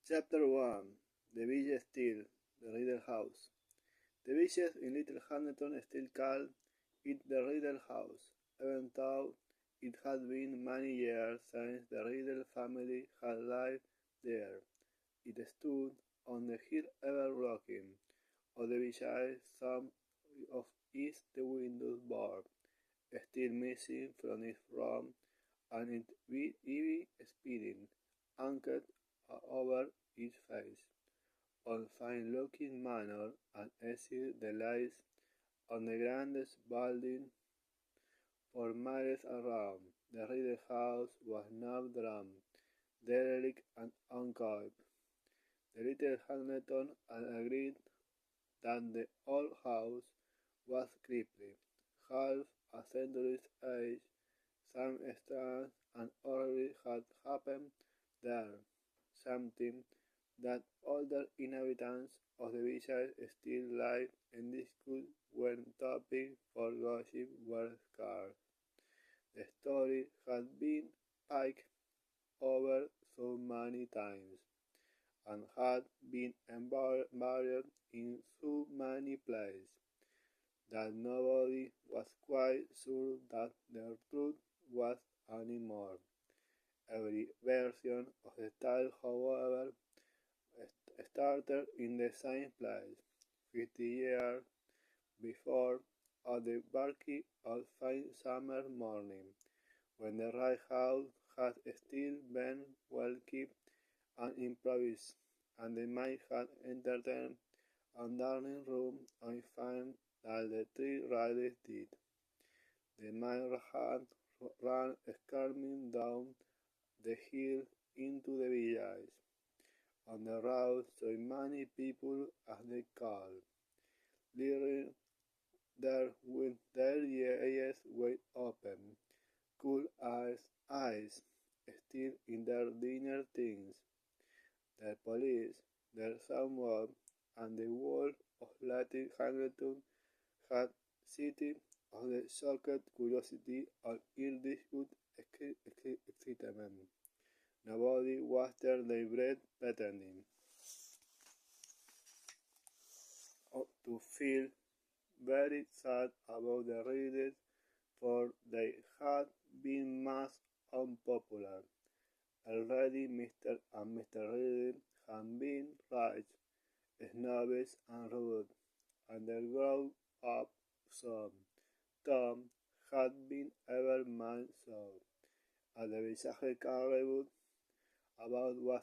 Chapter 1. The village still, the Riddle House. The village in Little Hamilton still called it the Riddle House, even though it had been many years since the Riddle family had lived there. It stood on the hill overlooking of the village, some of its windows board, still missing from its front, and it ivy speeding, anchored over its face. On fine-looking manor and easy delights on the grandest building for miles around. The Riddle House was now drum, derelict and unkept. The little Hamilton had agreed that the old house was creepy, half a century's age. Some strange and horrible had happened there, something that older inhabitants of the village still lived and discussed when topics for gossip were scarce. The story had been picked over so many times, and had been embodied in so many places, that nobody was quite sure that the truth was anymore. Every version of the tale, however, started in the same place, 50 years before, on the bulky of fine summer morning, when the right house had still been well kept and improvised, and the maid had entertained a dining room and found that the three riders did. The maid had ran screaming down the hill into the village. On the road so many people as they could, lying there with their eyes wide open, cool as ice, still in their dinner things. The police, their somewhat, and the whole of Latin Hamilton had seized of the shocked curiosity and indiscreet excitement. Nobody wasted their breath pretending to feel very sad about the readers, for they had been most unpopular. Already Mr. and Mr. Reed had been rich, snobbish and rude, and their grown-up son, Tom, had been ever man so. At the village carnival about was